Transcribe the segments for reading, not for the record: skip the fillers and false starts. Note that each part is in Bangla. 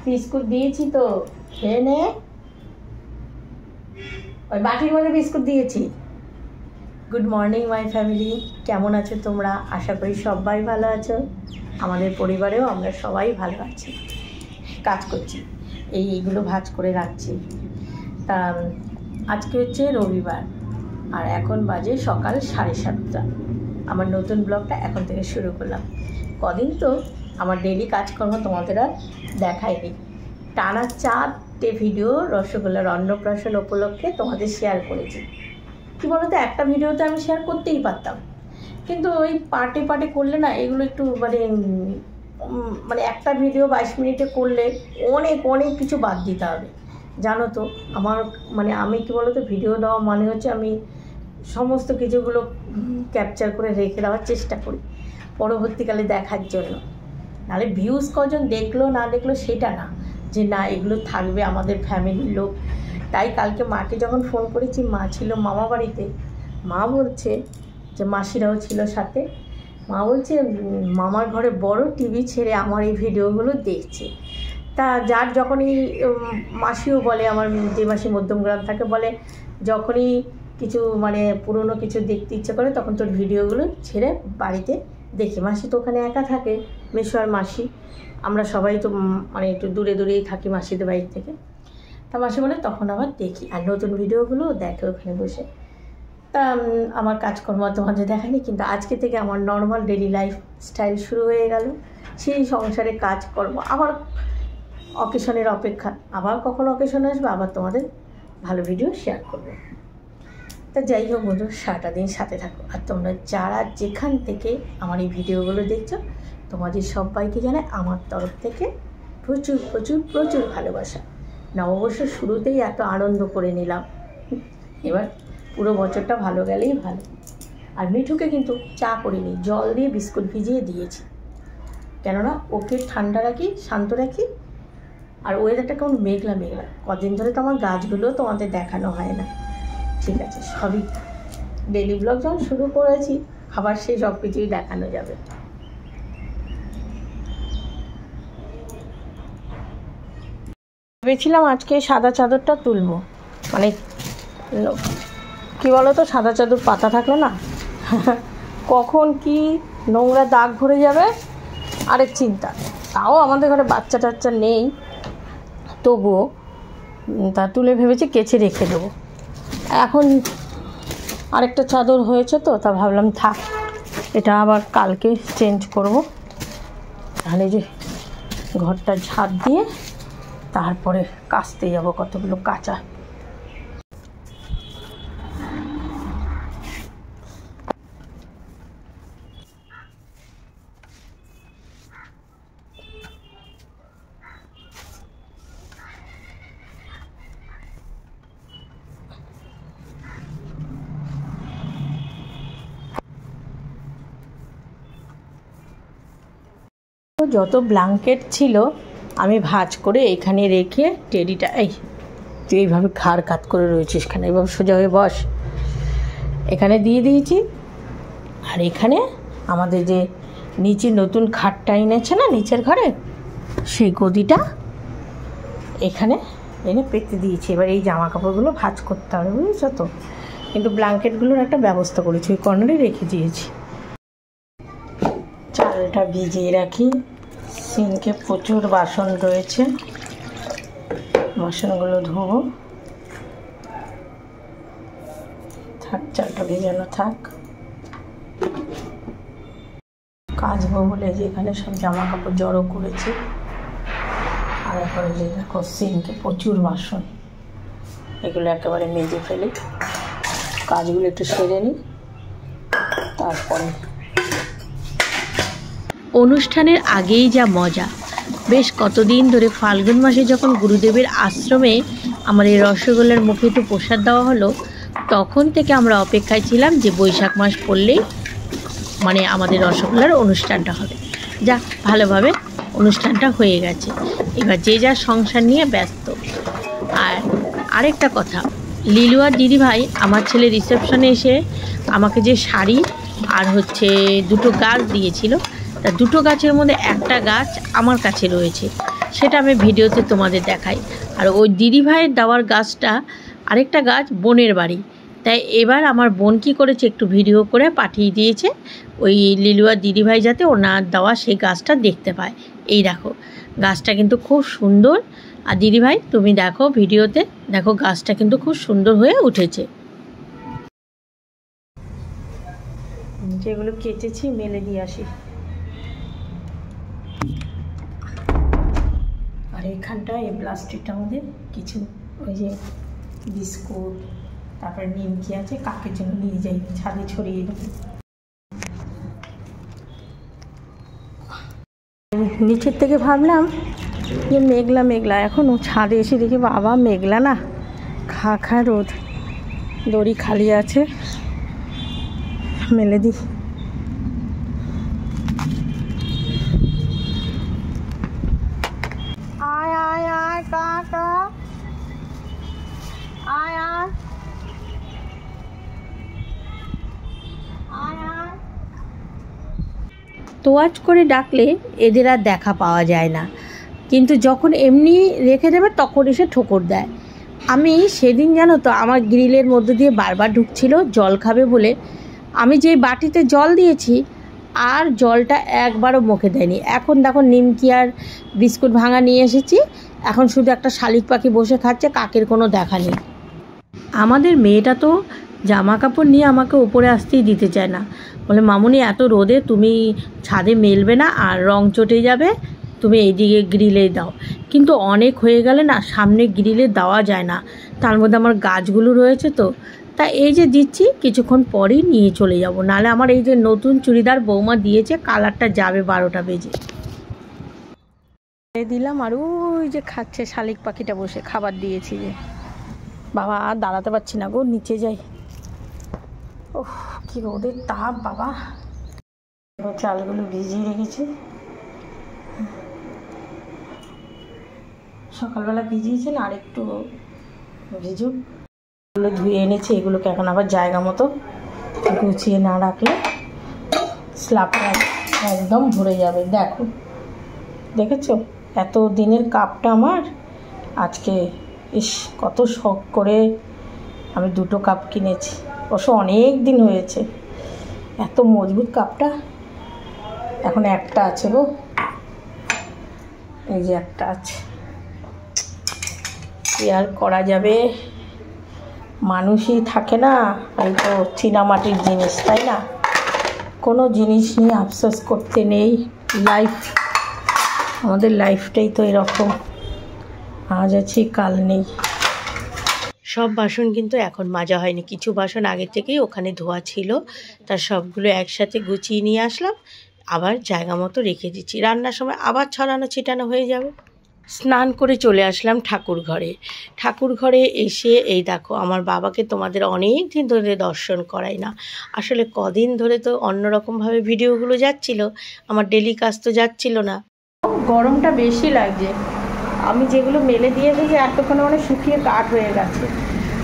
বিস্কুট দিয়েছি তো, খেয়ে নে। ওই বাটির মধ্যে বিস্কুট দিয়েছি। গুড মর্নিং মাই ফ্যামিলি, কেমন আছো তোমরা? আশা করি সবাই ভালো আছো। আমাদের পরিবারেও আমরা সবাই ভালো আছি। কাজ করছি, এইগুলো ভাজ করে রাখছি। তা আজকে হচ্ছে রবিবার, আর এখন বাজে সকাল 7:30। আমার নতুন ব্লগটা এখন থেকে শুরু করলাম। কদিন তো আমার ডেইলি কাজকর্ম তোমাদের আর দেখাইনি। টানা 4টে ভিডিও রসগোল্লার অন্নপ্রাশন উপলক্ষে তোমাদের শেয়ার করেছি। কী বলো তো, একটা ভিডিওতে আমি শেয়ার করতেই পারতাম, কিন্তু ওই পার্টে পার্টে করলে না এগুলো একটু মানে একটা ভিডিও 22 মিনিটে করলে অনেক অনেক কিছু বাদ দিতে হবে, জানো তো। আমার আমি কী বলো তো, ভিডিও দেওয়া মানে হচ্ছে আমি সমস্ত কিছুগুলো ক্যাপচার করে রেখে দেওয়ার চেষ্টা করি পরবর্তীকালে দেখার জন্য। নাহলে ভিউজ কজন দেখলো না দেখলো সেটা না, যে না এগুলো থাকবে আমাদের ফ্যামিলির লোক। তাই কালকে মাকে যখন ফোন করেছি, মা ছিল মামা বাড়িতে। মা বলছে যে মাসিরাও ছিল সাথে। মা বলছে মামার ঘরে বড় টিভি ছেড়ে আমার এই ভিডিওগুলো দেখছে। তা যার যখনই মাসিও বলে, আমার যে মাসি মধ্যমগ্রাম থাকে, বলে যখনই কিছু পুরনো কিছু দেখতে ইচ্ছে করে তখন তোর ভিডিওগুলো ছেড়ে বাড়িতে দেখি। মাসি তো ওখানে একা থাকে, মেসো আর মাসি, আমরা সবাই তো একটু দূরে দূরেই থাকি মাসিদের বাড়ি থেকে। তা মাসি বলে তখন আবার দেখি, আর নতুন ভিডিওগুলো দেখে ওখানে বসে। তা আমার কাজকর্ম তোমাদের দেখায়নি, কিন্তু আজকে থেকে আমার নর্মাল ডেলি লাইফ স্টাইল শুরু হয়ে গেল। সেই সংসারে কাজকর্ম, আবার অকেশনের অপেক্ষা, আবার কখন অকেশন আসবে আবার তোমাদের ভালো ভিডিও শেয়ার করবো। তা যাই হোক বন্ধু, সারাটা দিন সাথে থাকো। আর তোমরা যারা যেখান থেকে আমার এই ভিডিওগুলো দেখছো, তোমাদের সবাইকে জানাই আমার তরফ থেকে প্রচুর প্রচুর প্রচুর ভালোবাসা। নববর্ষের শুরুতেই এত আনন্দ করে নিলাম, এবার পুরো বছরটা ভালো গেলেই ভালো। আর মিঠুকে কিন্তু চা করিনি, জল দিয়ে বিস্কুট ভিজিয়ে দিয়েছি, কেননা ওকে ঠান্ডা রাখি, শান্ত রাখি। আর ওয়েদারটা কেমন মেঘলা মেঘলা, কদিন ধরে তো আমার গাছগুলো তোমাদের দেখানো হয় না। ঠিক আছে, সবই ডেলি ব্লগ যখন শুরু করেছি আবার সেই সব কিছুই দেখানো যাবে। ভেবেছিলাম আজকে সাদা চাদরটা তুলবো, কি বলো তো, সাদা চাদর পাতা থাকলে না কখন কি নোংরা দাগ ভরে যাবে আরেক চিন্তা। তাও আমাদের ঘরে বাচ্চা টাচ্চা নেই, তবুও তা তুলে ভেবেছি কেচে রেখে দেবো। এখন আরেকটা চাদর হয়েছে তো, তা ভাবলাম থাক, এটা আবার কালকে চেঞ্জ করব। তাহলে যে ঘরটা ঝাড় দিয়ে তারপরে কাচতে যাব কতগুলো কাঁচা। যত ব্ল্যাঙ্কেট ছিল আমি ভাঁজ করে এখানে রেখে টেডিটা, এই তুই এইভাবে ঘাড় কাত করে রয়েছিস, এখানে এইভাবে সোজা হয়ে বস, এখানে দিয়ে দিয়েছি। আর এখানে আমাদের যে নিচে নতুন খাটটা এনেছে না নিচের ঘরে, সেই গদিটা এখানে এনে পেতে দিয়েছি। এবার এই জামা কাপড়গুলো ভাঁজ করতে হবে, বুঝেছো তো। কিন্তু ব্ল্যাঙ্কেটগুলোর একটা ব্যবস্থা করেছি, ওই কর্নারে রেখে দিয়েছি। চালটা ভিজিয়ে রাখি, সিঙ্কে প্রচুর বাসন রয়েছে, বাসনগুলো ধোবো। থাক, চালটা ভেজানো থাক। কাচবো বলে যে এখানে সব জামা কাপড় জড়ো করেছি। আর এরপরে যে দেখো সিঙ্কে প্রচুর বাসন, এগুলো একেবারে মেজে ফেলি, কাজগুলো একটু সেরে নিই। তারপরে অনুষ্ঠানের আগেই যা মজা, বেশ কতদিন ধরে ফাল্গুন মাসে যখন গুরুদেবের আশ্রমে আমার এই রসগোল্লার মুখে একটু প্রসাদ দেওয়া হলো, তখন থেকে আমরা অপেক্ষায় ছিলাম যে বৈশাখ মাস পড়লেই আমাদের রসগোল্লার অনুষ্ঠানটা হবে। যা ভালোভাবে অনুষ্ঠানটা হয়ে গেছে, এবার যে যার সংসার নিয়ে ব্যস্ত। আর আরেকটা কথা, লিলু আর দিদিভাই আমার ছেলে রিসেপশনে এসে আমাকে যে শাড়ি আর দুটো গাছ দিয়েছিল, তা দুটো গাছের মধ্যে একটা গাছ আমার কাছে রয়েছে। সেটা আমি ভিডিওতে তোমাদের দেখাই। আর ওই দিদিভাইয়ের দেওয়ার গাছটা আরেকটা গাছ বোনের বাড়ি, তাই এবার আমার বোন কী করেছে একটু ভিডিও করে পাঠিয়ে দিয়েছে ওই লিলুয়া দিদিভাই যাতে ওনার দেওয়া সেই গাছটা দেখতে পায়। এই দেখো গাছটা কিন্তু খুব সুন্দর। আর দিদিভাই তুমি দেখো ভিডিওতে, দেখো গাছটা কিন্তু খুব সুন্দর হয়ে উঠেছে। যেগুলো কেটেছি মেলে দিয়ে আসি। আর এখানটায় এই প্লাস্টিকটার মধ্যে কিছু ওই যে বিস্কুট, তারপরে নিমকি আছে, কাকের জন্য নিয়ে যাই, ছাদে ছড়িয়ে দেবো। নিচের থেকে ভাবলাম যে মেঘলা মেঘলা, এখনও ছাদে এসে দেখি বাবা মেঘলা না, খা খা রোদ। দড়ি খালি আছে, মেলে দিই। আয় আয় আয় কাকা, আয় আয় আয় আয়। তোয়াজ করে ডাকলে এদের আর দেখা পাওয়া যায় না, কিন্তু যখন এমনি রেখে দেবে তখন এসে ঠোকর দেয়। আমি সেদিন জানো তো আমার গ্রিলের মধ্যে দিয়ে বারবার ঢুকছিল জল খাবে বলে, আমি যেই বাটিতে জল দিয়েছি আর জলটা একবারও মুখে দেয়নি। এখন দেখো নিমকি আর বিস্কুট ভাঙা নিয়ে এসেছি, এখন শুধু একটা শালিক পাখি বসে খাচ্ছে, কাকের কোনো দেখা নেই। আমাদের মেয়েটা তো জামা কাপড় নিয়ে আমাকে উপরে আসতেই দিতে চায় না, বলে মামুনি এত রোদে তুমি ছাদে মেলবে না আর রং চটে যাবে, তুমি এইদিকে গ্রিলে দাও। কিন্তু অনেক হয়ে গেলে না সামনে গ্রিলে দেওয়া যায় না, তার মধ্যে আমার গাছগুলো রয়েছে তো, তা এই যে দিচ্ছি কিছুক্ষণ পরেই নিয়ে চলে যাব, নাহলে আমার এই যে নতুন চুড়িদার বৌমা দিয়েছে কালারটা যাবে 12টা বেজে। দিলাম আর ওই যে খাচ্ছে শালিক পাখিটা বসে, খাবার দিয়েছি যে। বাবা আর দাঁড়াতে পারছি না গো, নিচে যাই। ওহ কি রোদের তাপ বাবা। চালগুলো ভিজিয়ে রেখেছি, সকালবেলা ভিজিয়েছি না, আর একটু ভিজুক। এগুলো ধুয়ে এনেছি, এগুলোকে এখন আবার জায়গা মতো গুছিয়ে না রাখলে স্ল্যাবটা একদম ভরে যাবে। দেখো দেখেছো এত দিনের কাপটা আমার আজকে, ইস কত শখ করে আমি 2টো কাপ কিনেছি, অবশ্য অনেক দিন হয়েছে। এত মজবুত কাপটা, এখন একটা আছে গো, এই যে একটা আছে, কি আর করা যাবে, মানুষই থাকে না, এই তো চীনামাটির জিনিস, তাই না? কোনো জিনিস নিয়ে আফসোস করতে নেই, লাইফ, আমাদের লাইফটাই তো এরকম, আজ আছি কাল নেই। সব বাসন কিন্তু এখন মাজা হয়নি, কিছু বাসন আগে থেকেই ওখানে ধোয়া ছিল, তার সবগুলো একসাথে গুছিয়ে নিয়ে আসলাম, আবার জায়গা মতো রেখে দিচ্ছি, রান্নার সময় আবার ছড়ানো ছিটানো হয়ে যাবে। স্নান করে চলে আসলাম ঠাকুর ঘরে। ঠাকুর ঘরে এসে এই দেখো আমার বাবাকে তোমাদের অনেক দিন ধরে দর্শন করাই না, আসলে কদিন ধরে তো অন্যরকমভাবে ভিডিওগুলো যাচ্ছিল, আমার ডেলি কাজ তো যাচ্ছিল না, গরমটা বেশি লাগছে। আমি যেগুলো মেলে দিয়ে এসেছি এতক্ষণে মানে শুকিয়ে কাঠ হয়ে গেছে।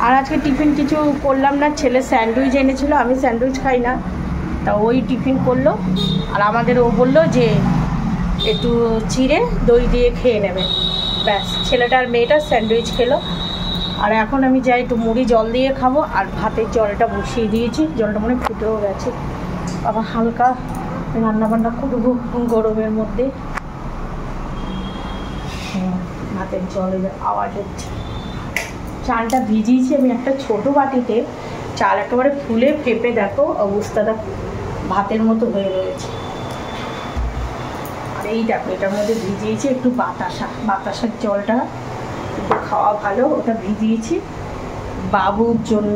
আর আজকে টিফিন কিছু করলাম না, ছেলে স্যান্ডউইচ এনেছিল, আমি স্যান্ডউইচ খাই না, তা ওই টিফিন করলো। আর আমাদের ও বললো যে একটু চিড়ে দই দিয়ে খেয়ে নেবে, ব্যাস ছেলেটার মেয়েটা স্যান্ডউইচ খেলো। আর এখন আমি যাই একটু মুড়ি জল দিয়ে খাবো, আর ভাতের জলটা বসিয়ে দিয়েছি, জলটা মনে ফুটেও গেছে, আবার হালকা রান্নাবান্না করবো গরমের মধ্যে। ভাতের জলের আওয়াজ হচ্ছে। চালটা ভিজিয়েছি আমি একটা ছোট বাটিতে, চাল একেবারে ফুলে ফেপে দেখো অবস্থাটা ভাতের মতো হয়ে রয়েছে। আর এই দেখো এটার মধ্যে ভিজিয়েছি একটু বাতাসার জলটা একটু খাওয়া ভালো, ওটা ভিজিয়েছি বাবুর জন্য,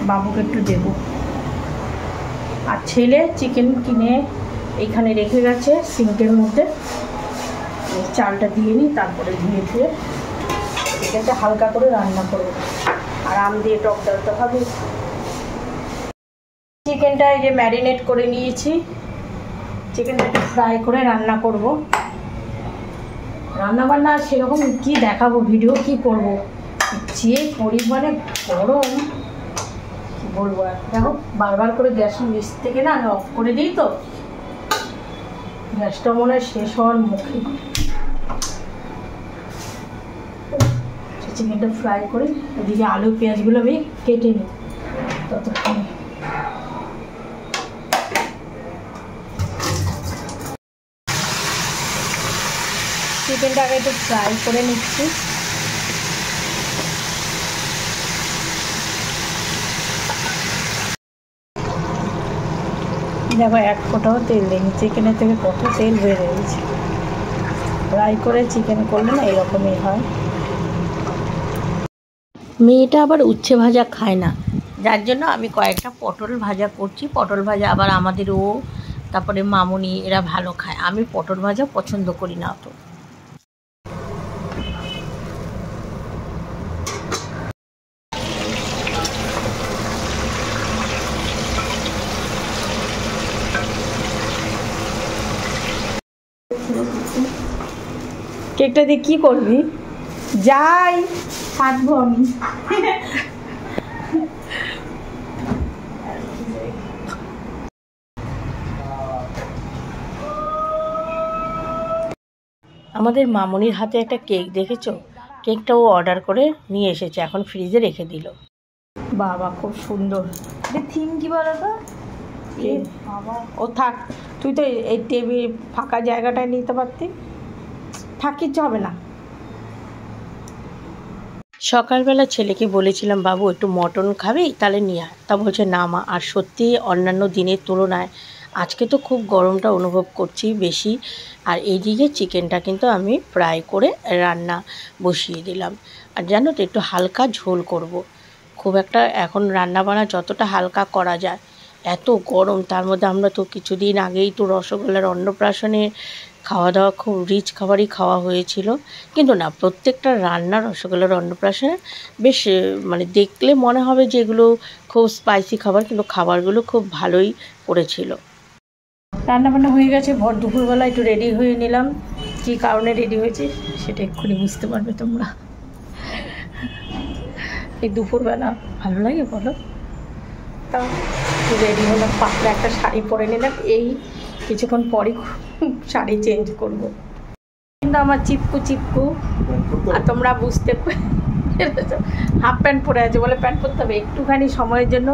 বাবুকে একটু দেব। আর ছেলে চিকেন কিনে এইখানে রেখে গেছে সিঙ্কের মধ্যে, চালটা দিয়ে নিই, তারপরে ধুয়ে ধুয়ে চিকেনটা হালকা করে রান্না করবো, আর আম দিয়ে টক ডালতে হবে। চিকেনটা এই যে ম্যারিনেট করে নিয়েছি, চিকেনটা একটু ফ্রাই করে রান্না করব। রান্নাবান্না সেরকম কি দেখাবো, ভিডিও কি করব, যে পরিমাণে গরম কি বলবো। দেখো বারবার করে গ্যাস নিচ থেকে না অফ করে দিই, তো গ্যাসটা মনে হয় শেষ হওয়ার মুখে। চিকেনটা ফ্রাই করে ওদিকে আলু পেঁয়াজগুলো আমি কেটে নিই ততক্ষণে। চিকেনটাকে একটু ফ্রাই করে নিচ্ছি। দেখো এক ফোঁটাও তেল দেয়নি, চিকেনের থেকে কত তেল বেড়ে গেছে। ফ্রাই করে চিকেন করলে না এরকমই হয়। মেয়েটা আবার উচ্ছে ভাজা খায় না, যার জন্য আমি কয়েকটা পটল ভাজা করছি। পটল ভাজা আবার আমাদের ও তারপরে মামুনি এরা ভালো খায়, আমি পটল ভাজা পছন্দ করি না অত। কেকটা দিয়ে কী করবি? যাই কাটবো আমি। আমাদের মামুনির হাতে একটা কেক দেখেছো? কেকটা ও অর্ডার করে নিয়ে এসেছে, এখন ফ্রিজে রেখে দিল। বাবা খুব সুন্দর। থিম কি বলো তো? বাবা ও থাক, তুই তো এই টেবিল ফাঁকা জায়গাটায় নিতে পারতি। থাক, কিচ্ছু হবে না। সকালবেলা ছেলেকে বলেছিলাম বাবু একটু মটন খাবি, তাহলে নিয়ে আয়। তা বলছে না মা। আর সত্যি অন্যান্য দিনের তুলনায় আজকে তো খুব গরমটা অনুভব করছি বেশি। আর এইদিকে চিকেনটা কিন্তু আমি ফ্রাই করে রান্না বসিয়ে দিলাম। আর জানো তো একটু হালকা ঝোল করব। খুব একটা এখন রান্না বান্না যতটা হালকা করা যায়, এত গরম, তার মধ্যে আমরা তো কিছুদিন আগেই তো রসগোল্লার অন্নপ্রাশনে খাওয়া দাওয়া, খুব রিচ খাবারই খাওয়া হয়েছিল। কিন্তু না, প্রত্যেকটা রান্না রসগোল্লার অন্নপ্রাশনে বেশ মানে দেখলে মনে হবে যে এগুলো খুব স্পাইসি খাবার, কিন্তু খাবারগুলো খুব ভালোই করেছিল। রান্নাবান্না হয়ে গেছে, ভর দুপুরবেলা একটু রেডি হয়ে নিলাম। কী কারণে রেডি হয়েছি সেটা এক্ষুনি বুঝতে পারবে তোমরা। এই দুপুরবেলা ভালো লাগে বলো? তা রেডি হলাম, পাতলা একটা শাড়ি পরে নিলাম। এই কিছুক্ষণ পরই শাড়ি চেঞ্জ করব। কিন্তু আমার চিপকু চিপকু, আর তোমরা বুঝতে হাফ প্যান্ট পরে আছে বলে প্যান্ট পরতে হবে একটুখানি সময়ের জন্য।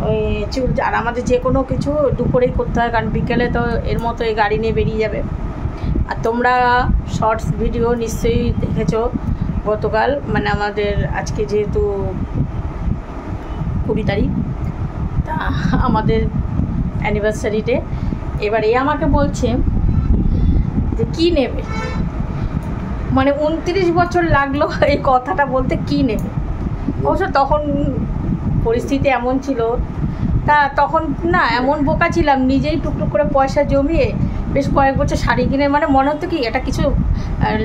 ওই চুল, আর আমাদের যে কোনো কিছু দুপুরেই করতে হয়, কারণ বিকেলে তো এর মতো এই গাড়ি নিয়ে বেরিয়ে যাবে। আর তোমরা শর্টস ভিডিও নিশ্চয়ই দেখেছো গতকাল, মানে আমাদের আজকে যেহেতু 20 তারিখ, তা আমাদের অ্যানিভার্সারি ডে। এবার এ আমাকে বলছে যে কী নেবে, মানে 29 বছর লাগলো এই কথাটা বলতে, কী নেবে। অবশ্য তখন পরিস্থিতি এমন ছিল, তা তখন না এমন বোকা ছিলাম, নিজেই টুকটুক করে পয়সা জমিয়ে বেশ কয়েক বছর শাড়ি কিনে, মানে মনে হতো কি এটা কিছু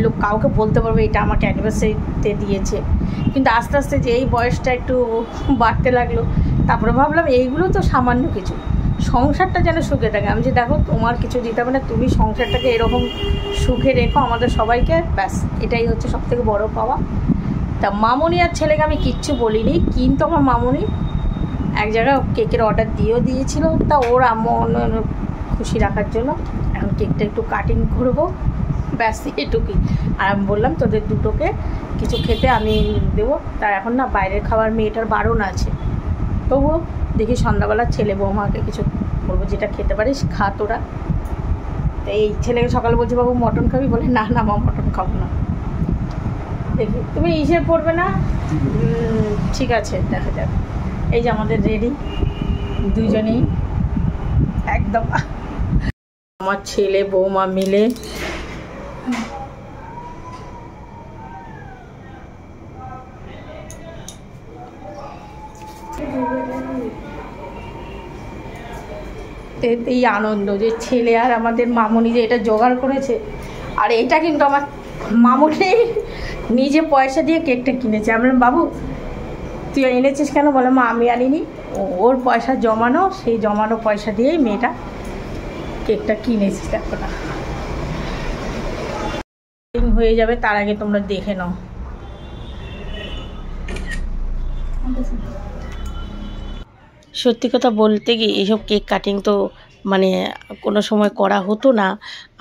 লোক কাউকে বলতে পারবে এটা আমাকে অ্যানিভার্সারিতে দিয়েছে। কিন্তু আস্তে আস্তে যে এই বয়সটা একটু বাড়তে লাগলো, তারপরে ভাবলাম এইগুলো তো সামান্য কিছু, সংসারটা যেন সুখে থাকে। আমি যে দেখো তোমার কিছু দিতে হবে না, তুমি সংসারটাকে এরকম সুখে রেখো আমাদের সবাইকে, ব্যাস এটাই হচ্ছে সবথেকে বড় পাওয়া। তা মামুনি আর ছেলেকে আমি কিচ্ছু বলিনি, কিন্তু আমার মামুনি এক জায়গায় কেকের অর্ডার দিয়েছিল, তা ওর আম্মু খুশি রাখার জন্য এখন কেকটা একটু কাটিং করবো, ব্যাস এটুকুই। আর আমি বললাম তোদের দুটোকে কিছু খেতে আমি দেবো। তার এখন না বাইরের খাবার মেয়েটার বারণ আছে, তবুও দেখি সন্ধ্যাবেলা ছেলে বৌমাকে কিছু বলবো, যেটা খেতে পারিস খা তোরা। তো এই ছেলেকে সকালে বলছি বাবু মটন খাবি, বলে না না মা মটন খাবো না। দেখি তুমি ইসে পড়বে না, ঠিক আছে দেখা যাক। এই যে আমাদের রেডি দুজনেই একদম, আমার ছেলে বৌমা মিলে। এই আনন্দ যে ছেলে আর আমাদের মামুনি যে এটা জোগাড় করেছে। আর এটা কিন্তু আমার মামুনি নিজে পয়সা দিয়ে কেকটা কিনেছে। আমরা বাবু তুই এনেছিস কেন, বলে মা আমি আনিনি, ওর পয়সা জমানো, সেই জমানো পয়সা দিয়েই মেয়েটা কেকটা কিনেছিস। দেখো না হয়ে যাবে, তার আগে তোমরা দেখে নাও। সত্যি কথা বলতে কি এইসব কেক কাটিং তো মানে কোনো সময় করা হতো না,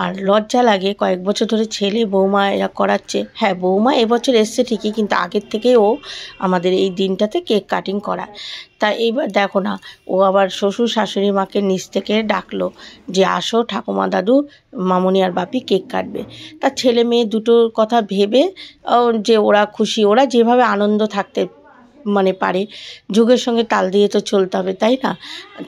আর লজ্জা লাগে। কয়েক বছর ধরে ছেলে বৌমা এরা করাচ্ছে। হ্যাঁ, বৌমা এবছর এসছে ঠিকই, কিন্তু আগের থেকেই ও আমাদের এই দিনটাতে কেক কাটিং করায়। তা এইবার দেখো না, ও আবার শ্বশুর শাশুড়ি মাকে নিচ থেকে ডাকলো যে আসো ঠাকুমা দাদু মামনি আর বাপি কেক কাটবে। তার ছেলে মেয়ে দুটোর কথা ভেবে যে ওরা খুশি, ওরা যেভাবে আনন্দ থাকতে মানে পারে, যুগের সঙ্গে তাল দিয়ে তো চলতে হবে, তাই না?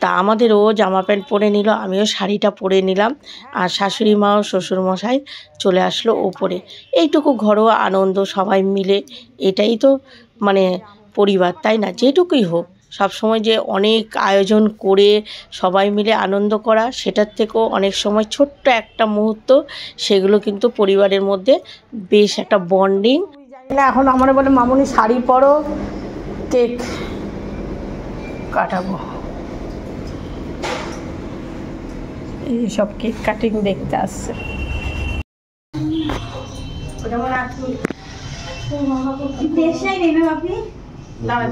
তা আমাদেরও জামা প্যান্ট পরে নিল, আমিও শাড়িটা পরে নিলাম, আর শাশুড়ি মা ও শ্বশুরমশাই চলে আসলো ওপরে। এইটুকু ঘরোয়া আনন্দ সবাই মিলে, এটাই তো মানে পরিবার, তাই না? যেটুকুই হোক, সবসময় যে অনেক আয়োজন করে সবাই মিলে আনন্দ করা, সেটার থেকেও অনেক সময় ছোট্ট একটা মুহূর্ত, সেগুলো কিন্তু পরিবারের মধ্যে বেশ একটা বন্ডিং। না এখন আমার বলে মামনি শাড়ি পরো, কেক কাটাবো। এই সব কেক কাটিং দেখতে আসছে।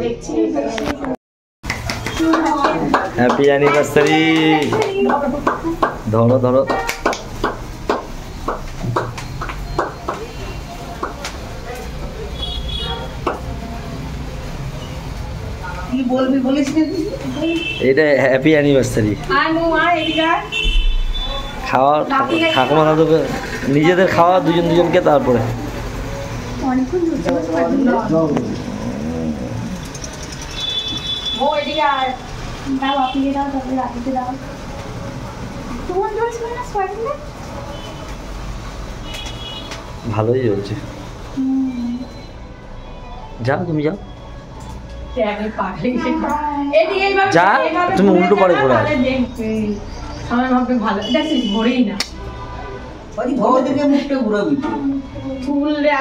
দেখছি হ্যাপি অ্যানিভার্সারি। ধরো ধরো। এটা হ্যাপি অ্যানিভার্সারি। খাওয়া ঠাকুমা দাদুকে নিজেদের খাওয়া দুজন দুজনকে, তারপরে ভালোই চলছে। যাও তুমি যাও, যা তুমি উল্টো পারে ঘোরা।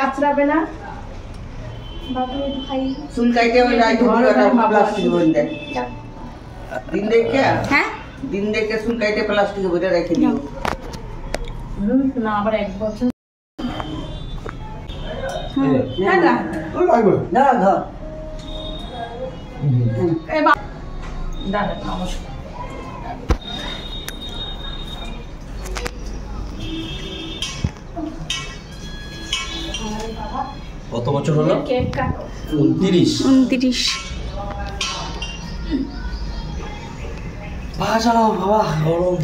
আছড়াবে না চুল কাইটে দিন দেখে, হ্যাঁ দিন দেখে চুল কাইটে প্লাস্টিকে ভরে রেখে দিও না, আবার এক বছর দাদা নমস্কার। কত বছর হলো? কেক কাটো। 29। পা চালাও বাবা, গরম।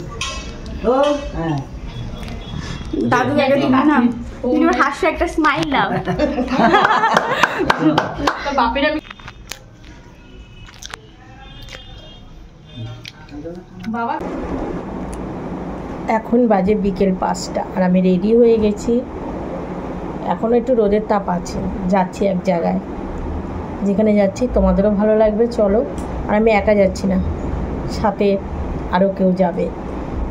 হ্যাঁ দাদু একটা দিন না, তুমি আমার হাসি একটা স্মাইল দাও। বাপের আমি বাবা। এখন বাজে বিকেল 5টা, আর আমি রেডি হয়ে গেছি। এখনও একটু রোদের তাপ আছে, যাচ্ছি এক জায়গায়, যেখানে যাচ্ছি তোমাদেরও ভালো লাগবে, চলো। আর আমি একা যাচ্ছি না, সাথে আরও কেউ যাবে,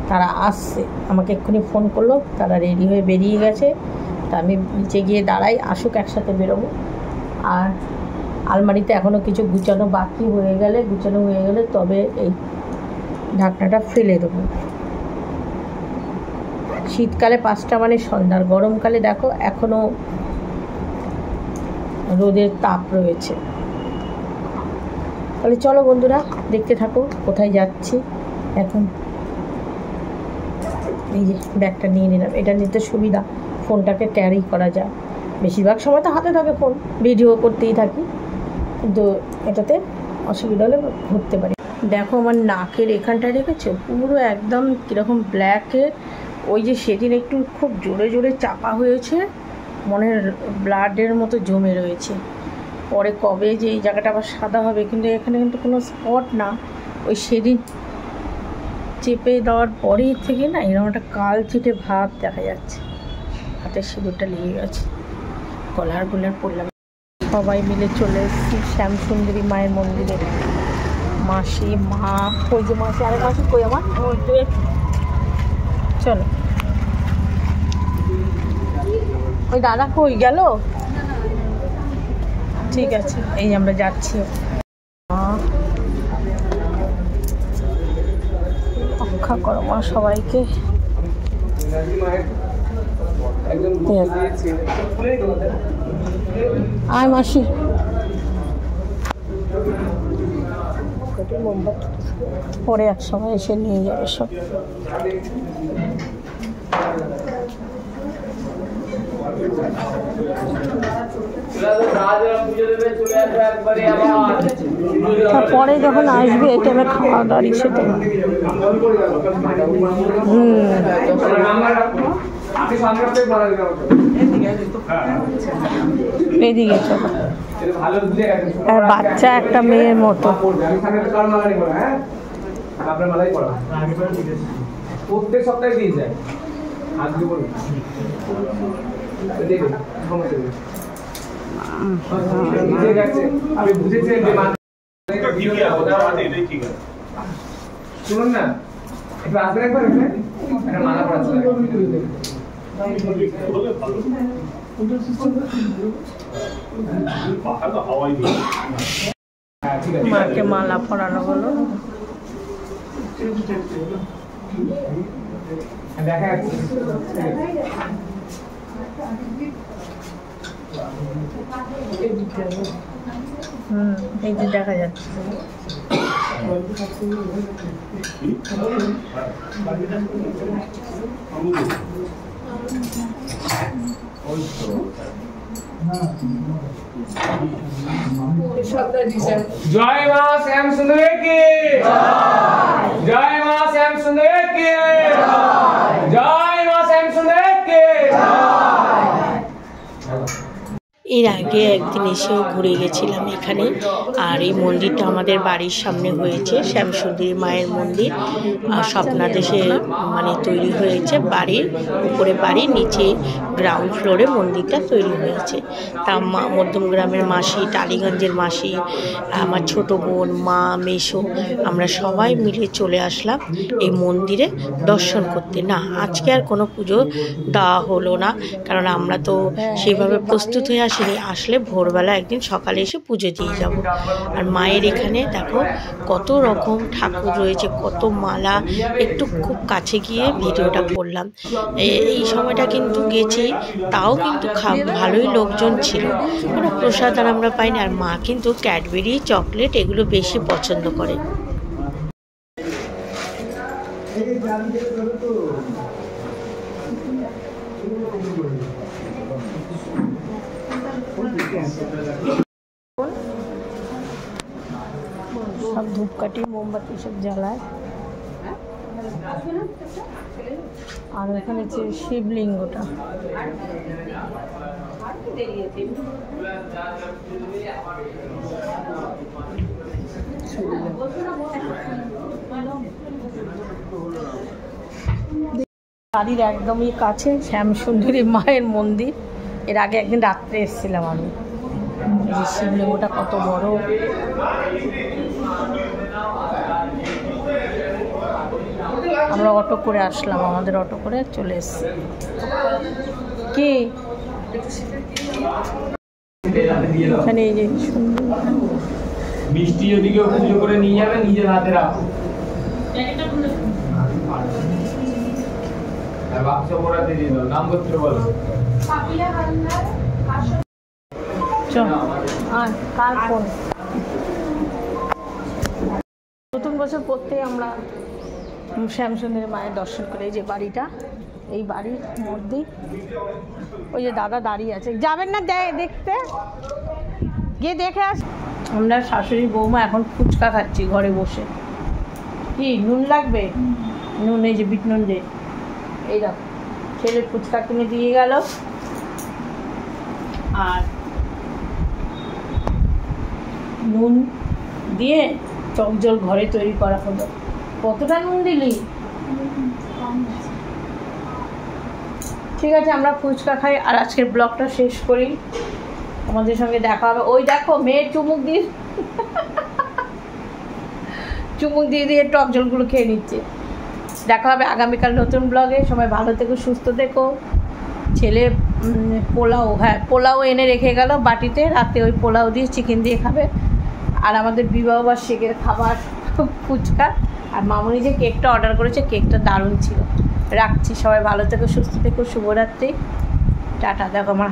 তারা আসছে। আমাকে এক্ষুনি ফোন করলো, তারা রেডি হয়ে বেরিয়ে গেছে। তা আমি নিচে গিয়ে দাঁড়াই, আসুক একসাথে বেরোবো। আর আলমারিতে এখনও কিছু গুছানো বাকি গুছানো হয়ে গেলে তবে এই ঢাকনাটা ফেলে দেবো। শীতকালে 5টা মানে সন্ধ্যার, গরমকালে দেখো এখনও রোদের তাপ রয়েছে। তাহলে চলো বন্ধুরা, দেখতে থাকো কোথায় যাচ্ছি। এখন এই যে ব্যাগটা নিয়ে নিলাম, এটা নিতে সুবিধা, ফোনটাকে ক্যারি করা যায়। বেশিরভাগ সময় তো হাতে থাকে ফোন, ভিডিও করতেই থাকি, কিন্তু এটাতে অসুবিধা হলে ঘুরতে পারি। দেখো আমার নাকের এখানটা রেখেছে পুরো একদম কীরকম ব্ল্যাকের, ওই যে সেদিন একটু খুব জোরে জোরে চাপা হয়েছে, মনে ব্লাডের মতো জমে রয়েছে। পরে কবে যে এই জায়গাটা আবার সাদা হবে, কিন্তু এখানে কিন্তু কোনো স্পট না, ওই সেদিন চেপে দেওয়ার পরেই থেকে না এরকম একটা কালচিটে ভাব দেখা যাচ্ছে। হাতে সিঁদুরটা লেগে গেছে, গলার গোলার পড়লাম। সবাই মিলে চলে এসেছি শ্যামসুন্দরী মায়ের মন্দিরে। মাসি, মা, ওই যে মাসি, আরেক মাসি কই আমার, চলো। ওই দাদা কই গেল? ঠিক আছে, এই আমরা যাচ্ছি। রক্ষা করো মা সবাইকে। আয় মাসি। ধূপকাঠি মোমবাতি পরে এক সময় এসে নিয়ে যাবে সব। পরে যখন আসবে এই টাইমে খাওয়া দাওয়ারই সেটা। এদিকে চলো। আর বাচ্চা একটা মেয়ের মতো। প্রত্যেক সপ্তাহে দিয়ে যায়। আজকে বলুন আমি বুঝেছি শুনুন না, একটু আসবেন একবার একটা মালা পড়াচ্ছে। মাকে মালা পরানো হলো। দেখা যাচ্ছে এই যে দেখা যাচ্ছে। জয় মা শ্যাম সুন্দরী কি জয়, মা শ্যাম সুন্দরী কি জয়, মা শ্যাম সুন্দরী কি। এর আগে একদিন এসেও ঘুরে গেছিলাম এখানে। আর এই মন্দিরটা আমাদের বাড়ির সামনে হয়েছে, শ্যামসুন্দরী মায়ের মন্দির। স্বপ্নাদেশে মানে তৈরি হয়েছে, বাড়ির উপরে বাড়ি, নিচে গ্রাউন্ড ফ্লোরে মন্দিরটা তৈরি হয়েছে। তা মধ্যমগ্রামের মাসি, টালিগঞ্জের মাসি, আমার ছোট বোন, মা, মেসো, আমরা সবাই মিলে চলে আসলাম এই মন্দিরে দর্শন করতে। না, আজকে আর কোনো পুজো দেওয়া হলো না, কারণ আমরা তো সেইভাবে প্রস্তুত হয়ে আসিনি। আসলে ভোরবেলা একদিন সকালে এসে পুজো দিয়ে যাব। আর মায়ের এখানে দেখো কত রকম ঠাকুর রয়েছে, কত মালা। একটু খুব কাছে গিয়ে ভিডিওটা করলাম। এই সময়টা কিন্তু গেছি, তাও কিন্তু ভালোই লোকজন ছিল, কোনো প্রসাদ আর আমরা পাইনি। আর মা কিন্তু ক্যাডবেরি, চকলেট এগুলো বেশি পছন্দ করে। সব ধূপকাঠি মোমবাতি সব জ্বালায়। আর এখানে হচ্ছে শিবলিঙ্গটা। বাড়ির একদমই কাছে শ্যামসুন্দরী মায়ের মন্দির। এর আগে একদিন রাত্রে এসেছিলাম আমি। এই শিবলিঙ্গটা কত বড়। আমরা অটো করে আসলাম, আমাদের অটো করে চলে এসেছি। কি এখানে এই যে মিষ্টি যদি কেউ পুজো করে নিয়ে যাবে, নিজের হাতে রাখো। আর বাক্স পড়াতে দিয়ে দাও, নাম করতে বলো। কার ফোন? নতুন বছর পড়তেই আমরা শ্যামসুন্দরী মায়ের দর্শন করে। এই যে বাড়িটা, এই বাড়ির মধ্যেই ওই যে দাদা দাঁড়িয়ে আছে। যাবেন না দেখতে? গিয়ে দেখে আস। আমরা শাশুড়ি বৌমা এখন ফুচকা খাচ্ছি ঘরে বসে। কি নুন লাগবে? নুন এই যে বিট নুন, যে এই দেখো ছেলে ফুচকা কিনে দিয়ে গেল। আর নুন দিয়ে টক জল ঘরে তৈরি করা হলো। কতটা নুন দিলি? ঠিক আছে, আমরা ফুচকা খাই আর আজকের ব্লগটা শেষ করি। আমাদের সঙ্গে দেখা হবে। ওই দেখো মেয়ের চুমুক দিয়ে দিয়ে টক জলগুলো খেয়ে নিচ্ছে। দেখা হবে আগামীকাল নতুন ব্লগে। সবাই ভালো থেকো, সুস্থ থেকো। ছেলে পোলাও এনে রেখে গেল বাটিতে, রাতে ওই পোলাও দিয়ে চিকেন দিয়ে খাবে। আর আমাদের বিবাহবার্ষিকীর খাবার ফুচকা। আর মামুনি যে কেকটা অর্ডার করেছে, কেকটা দারুণ ছিল। রাখছি, সবাই ভালো থেকো, সুস্থ থেকো, শুভরাত্রি, টাটা। দেখো আমার